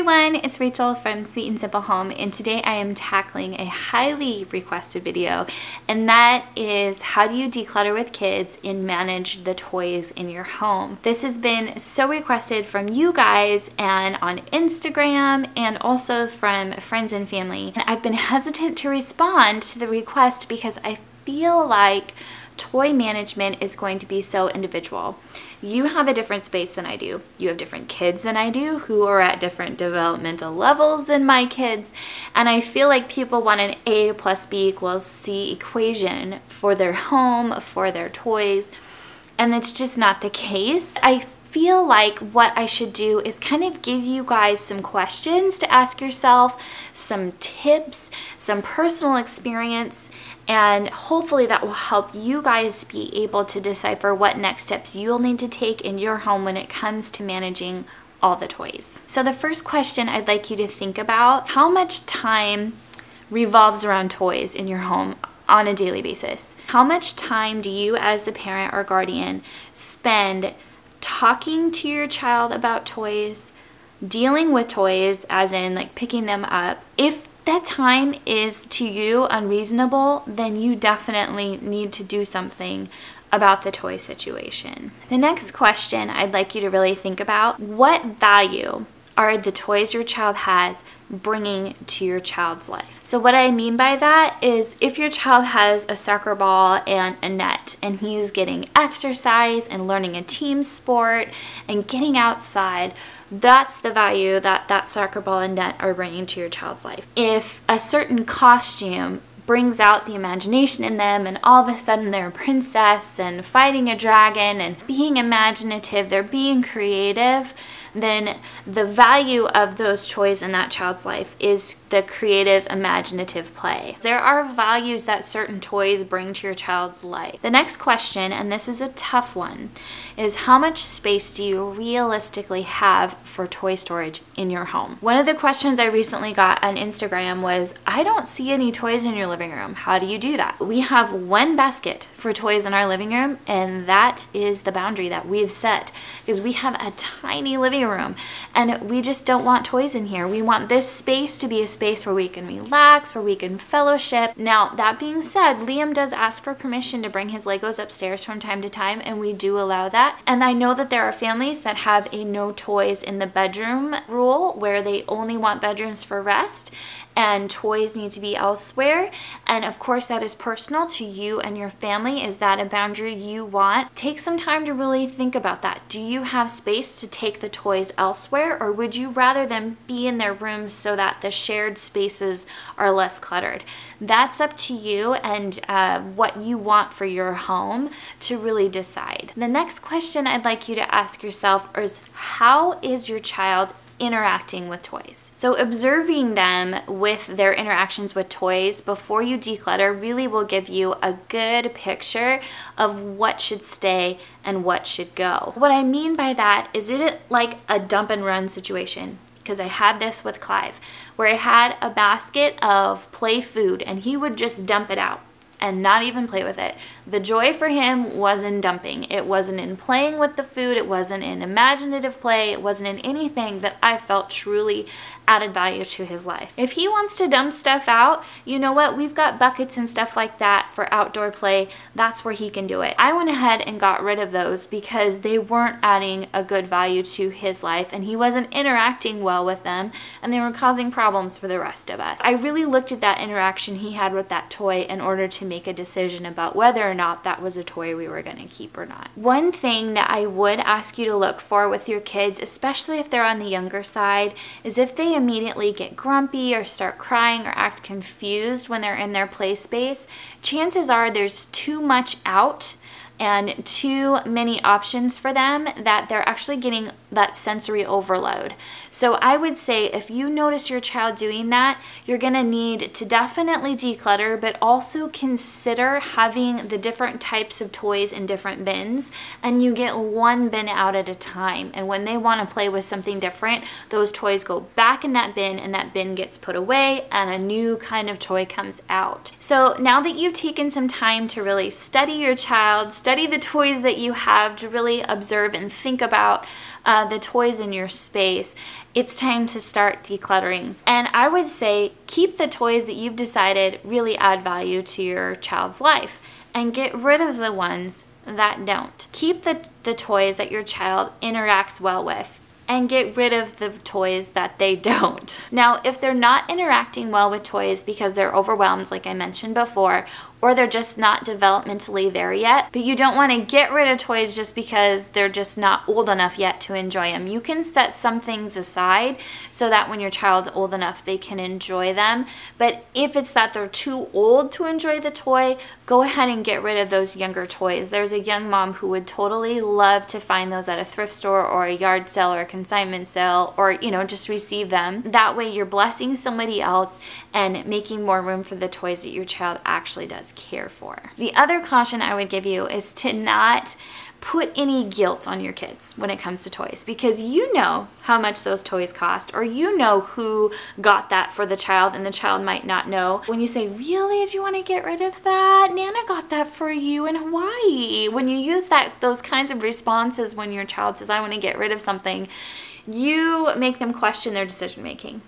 everyone, it's Rachel from Sweet and Simple Home, and today I am tackling a highly requested video, and that is how do you declutter with kids and manage the toys in your home. This has been so requested from you guys and on Instagram and also from friends and family. And I've been hesitant to respond to the request because I feel like toy management is going to be so individual. You have a different space than I do. You have different kids than I do who are at different developmental levels than my kids. And I feel like people want an A plus B equals C equation for their home, for their toys. And it's just not the case. I feel like what I should do is kind of give you guys some questions to ask yourself, some tips, some personal experience, and hopefully that will help you guys be able to decipher what next steps you'll need to take in your home when it comes to managing all the toys. So the first question I'd like you to think about, how much time revolves around toys in your home on a daily basis? How much time do you as the parent or guardian spend talking to your child about toys, dealing with toys, as in like picking them up? If that time is to you unreasonable, then you definitely need to do something about the toy situation. The next question I'd like you to really think about, what value are the toys your child has bringing to your child's life? So what I mean by that is if your child has a soccer ball and a net and he's getting exercise and learning a team sport and getting outside, that's the value that that soccer ball and net are bringing to your child's life. If a certain costume brings out the imagination in them and all of a sudden they're a princess and fighting a dragon and being imaginative, they're being creative, then the value of those toys in that child's life is the creative, imaginative play. There are values that certain toys bring to your child's life. The next question, and this is a tough one, is how much space do you realistically have for toy storage in your home? One of the questions I recently got on Instagram was, I don't see any toys in your living room. How do you do that? We have one basket for toys in our living room, and that is the boundary that we've set because we have a tiny living room and we just don't want toys in here. We want this space to be a space where we can relax, where we can fellowship. Now, that being said, Liam does ask for permission to bring his Legos upstairs from time to time, and we do allow that. And I know that there are families that have a no toys in the bedroom rule where they only want bedrooms for rest and toys need to be elsewhere. And of course, that is personal to you and your family. Is that a boundary you want? Take some time to really think about that. Do you have space to take the toys elsewhere, or would you rather them be in their rooms so that the shared spaces are less cluttered? That's up to you and what you want for your home to really decide. The next question I'd like you to ask yourself is, how is your child interacting with toys? So observing them with their interactions with toys before you declutter really will give you a good picture of what should stay and what should go. What I mean by that is it like a dump and run situation? Because I had this with Clive, where I had a basket of play food and he would just dump it out and not even play with it. The joy for him was in dumping. It wasn't in playing with the food. It wasn't in imaginative play. It wasn't in anything that I felt truly added value to his life. If he wants to dump stuff out, you know what? We've got buckets and stuff like that for outdoor play. That's where he can do it. I went ahead and got rid of those because they weren't adding a good value to his life and he wasn't interacting well with them and they were causing problems for the rest of us. I really looked at that interaction he had with that toy in order to make a decision about whether or not that was a toy we were going to keep or not. One thing that I would ask you to look for with your kids, especially if they're on the younger side, is if they immediately get grumpy or start crying or act confused when they're in their play space, chances are there's too much out and too many options for them that they're actually getting that sensory overload. So I would say if you notice your child doing that, you're gonna need to definitely declutter, but also consider having the different types of toys in different bins, and you get one bin out at a time. And when they wanna play with something different, those toys go back in that bin and that bin gets put away and a new kind of toy comes out. So now that you've taken some time to really study your child, study study the toys that you have, to really observe and think about the toys in your space, it's time to start decluttering. And I would say keep the toys that you've decided really add value to your child's life and get rid of the ones that don't. Keep the toys that your child interacts well with and get rid of the toys that they don't. Now, if they're not interacting well with toys because they're overwhelmed, like I mentioned before, or they're just not developmentally there yet, but you don't want to get rid of toys just because they're just not old enough yet to enjoy them. You can set some things aside so that when your child's old enough, they can enjoy them. But if it's that they're too old to enjoy the toy, go ahead and get rid of those younger toys. There's a young mom who would totally love to find those at a thrift store or a yard sale or a consignment sale, or, you know, just receive them. That way you're blessing somebody else and making more room for the toys that your child actually does care for. The other caution I would give you is to not put any guilt on your kids when it comes to toys, because you know how much those toys cost, or you know who got that for the child and the child might not know. When you say, really, did you want to get rid of that? Nana got that for you in Hawaii. When you use those kinds of responses when your child says, I want to get rid of something, you make them question their decision making.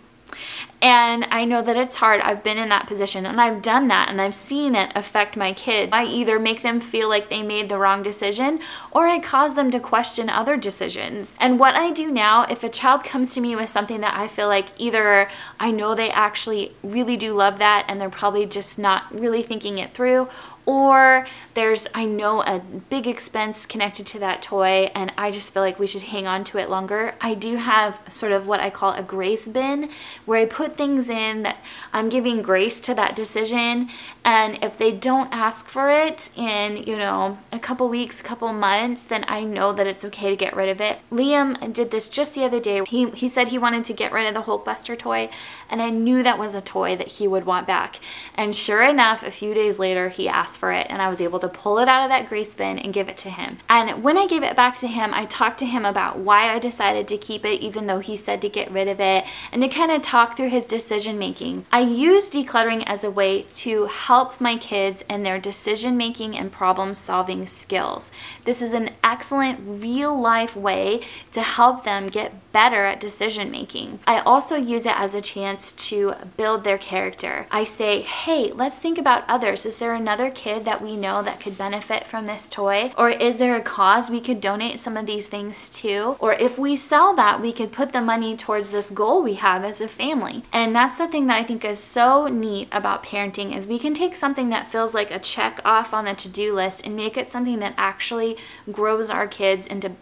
And I know that it's hard. I've been in that position and I've done that and I've seen it affect my kids. I either make them feel like they made the wrong decision or I cause them to question other decisions. And what I do now, if a child comes to me with something that I feel like either I know they actually really do love that and they're probably just not really thinking it through, or there's, I know, a big expense connected to that toy and I just feel like we should hang on to it longer, I do have sort of what I call a grace bin where I put things in that I'm giving grace to that decision. And if they don't ask for it in, you know, a couple weeks, a couple months, then I know that it's okay to get rid of it. Liam did this just the other day. He said he wanted to get rid of the Hulkbuster toy, and I knew that was a toy that he would want back. And sure enough, a few days later, he asked for it, and I was able to pull it out of that grace bin and give it to him. And when I gave it back to him, I talked to him about why I decided to keep it, even though he said to get rid of it, and to kind of talk through his decision making. I use decluttering as a way to help my kids in their decision making and problem solving skills. This is an excellent real life way to help them get better at decision making. I also use it as a chance to build their character. I say, hey, let's think about others. Is there another kid that we know that could benefit from this toy? Or is there a cause we could donate some of these things to? Or if we sell that, we could put the money towards this goal we have as a family. And that's something that I think is so neat about parenting, is we can take something that feels like a check off on the to-do list and make it something that actually grows our kids into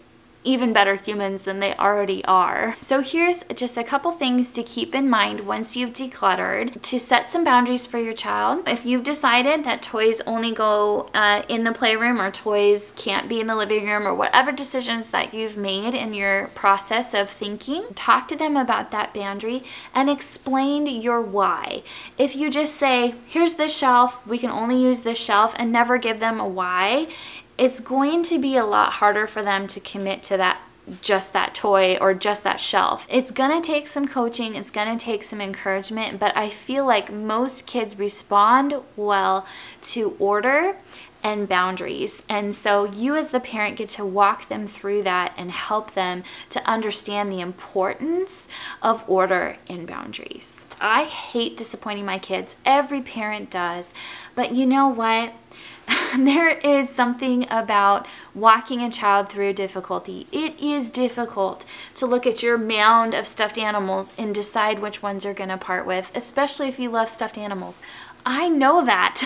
even better humans than they already are. So here's just a couple things to keep in mind once you've decluttered. To set some boundaries for your child. If you've decided that toys only go in the playroom, or toys can't be in the living room, or whatever decisions that you've made in your process of thinking, talk to them about that boundary and explain your why. If you just say, here's this shelf, we can only use this shelf, and never give them a why, it's going to be a lot harder for them to commit to that, just that toy or just that shelf. It's gonna take some coaching, it's gonna take some encouragement, but I feel like most kids respond well to order and boundaries. And so you as the parent get to walk them through that and help them to understand the importance of order and boundaries. I hate disappointing my kids. Every parent does. But you know what? There is something about walking a child through difficulty. It is difficult to look at your mound of stuffed animals and decide which ones you're going to part with, especially if you love stuffed animals. I know that.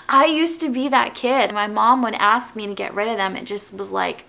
I used to be that kid. My mom would ask me to get rid of them. It just was like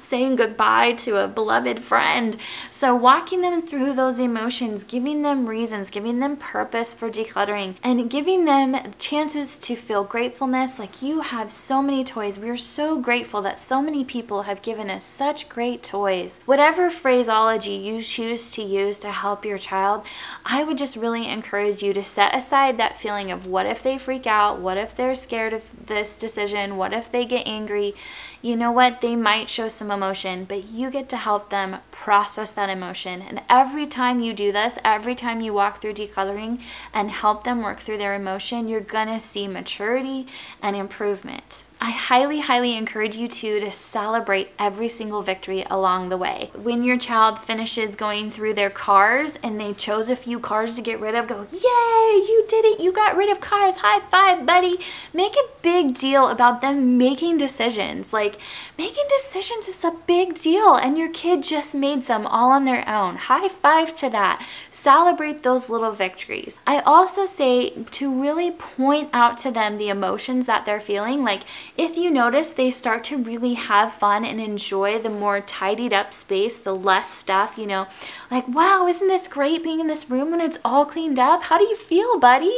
saying goodbye to a beloved friend. So walking them through those emotions, giving them reasons, giving them purpose for decluttering, and giving them chances to feel gratefulness. Like, you have so many toys. We are so grateful that so many people have given us such great toys. Whatever phraseology you choose to use to help your child, I would just really encourage you to set aside that feeling of what if they freak out? What if they're scared of this decision? What if they get angry? You know what? They might show some emotion, but you get to help them process that emotion. And every time you do this, every time you walk through decluttering and help them work through their emotion, you're gonna see maturity and improvement. I highly, highly encourage you to celebrate every single victory along the way. When your child finishes going through their cars and they chose a few cars to get rid of, go, yay, you did it, you got rid of cars, high five, buddy. Make a big deal about them making decisions. Like, making decisions is a big deal, and your kid just made some all on their own. High five to that. Celebrate those little victories. I also say to really point out to them the emotions that they're feeling. Like, if you notice they start to really have fun and enjoy the more tidied up space, the less stuff, you know, like, wow, isn't this great being in this room when it's all cleaned up? How do you feel, buddy?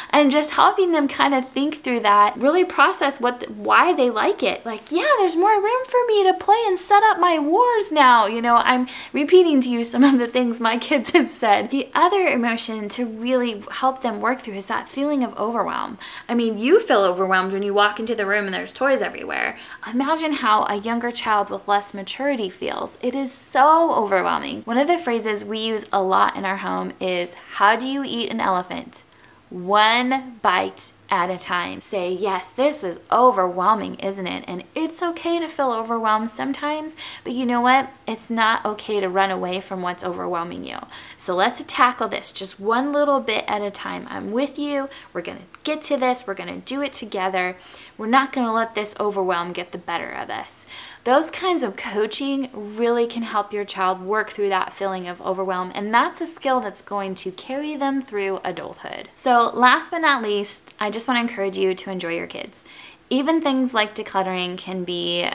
And just helping them kind of think through that, really process why they like it. Like, yeah, there's more room for me to play and set up my wars now. You know, I'm repeating to you some of the things my kids have said. The other emotion to really help them work through is that feeling of overwhelm. I mean, you feel overwhelmed when you walk into the room and there's toys everywhere. Imagine how a younger child with less maturity feels. It is so overwhelming. One of the phrases we use a lot in our home is, how do you eat an elephant? One bite at a time. Say, yes, this is overwhelming, isn't it? And it's okay to feel overwhelmed sometimes, but you know what? It's not okay to run away from what's overwhelming you. So let's tackle this just one little bit at a time. I'm with you. We're going to get to this. We're going to do it together. We're not going to let this overwhelm get the better of us. Those kinds of coaching really can help your child work through that feeling of overwhelm, and that's a skill that's going to carry them through adulthood. So last but not least, I just want to encourage you to enjoy your kids. Even things like decluttering can be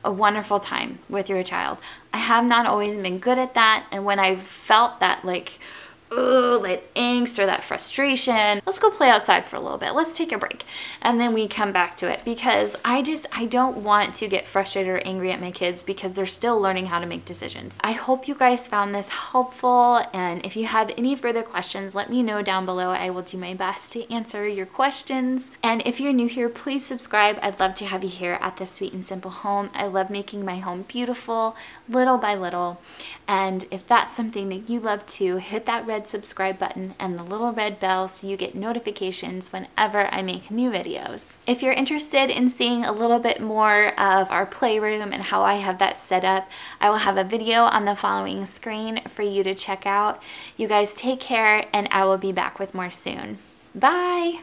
a wonderful time with your child. I have not always been good at that, and when I've felt that that angst or that frustration, let's go play outside for a little bit. Let's take a break. And then we come back to it, because I don't want to get frustrated or angry at my kids because they're still learning how to make decisions. I hope you guys found this helpful. And if you have any further questions, let me know down below. I will do my best to answer your questions. And if you're new here, please subscribe. I'd love to have you here at the Sweet and Simple Home. I love making my home beautiful little by little. And if that's something that you love too, hit that red subscribe button and the little red bell so you get notifications whenever I make new videos. If you're interested in seeing a little bit more of our playroom and how I have that set up, I will have a video on the following screen for you to check out. You guys take care, and I will be back with more soon. Bye!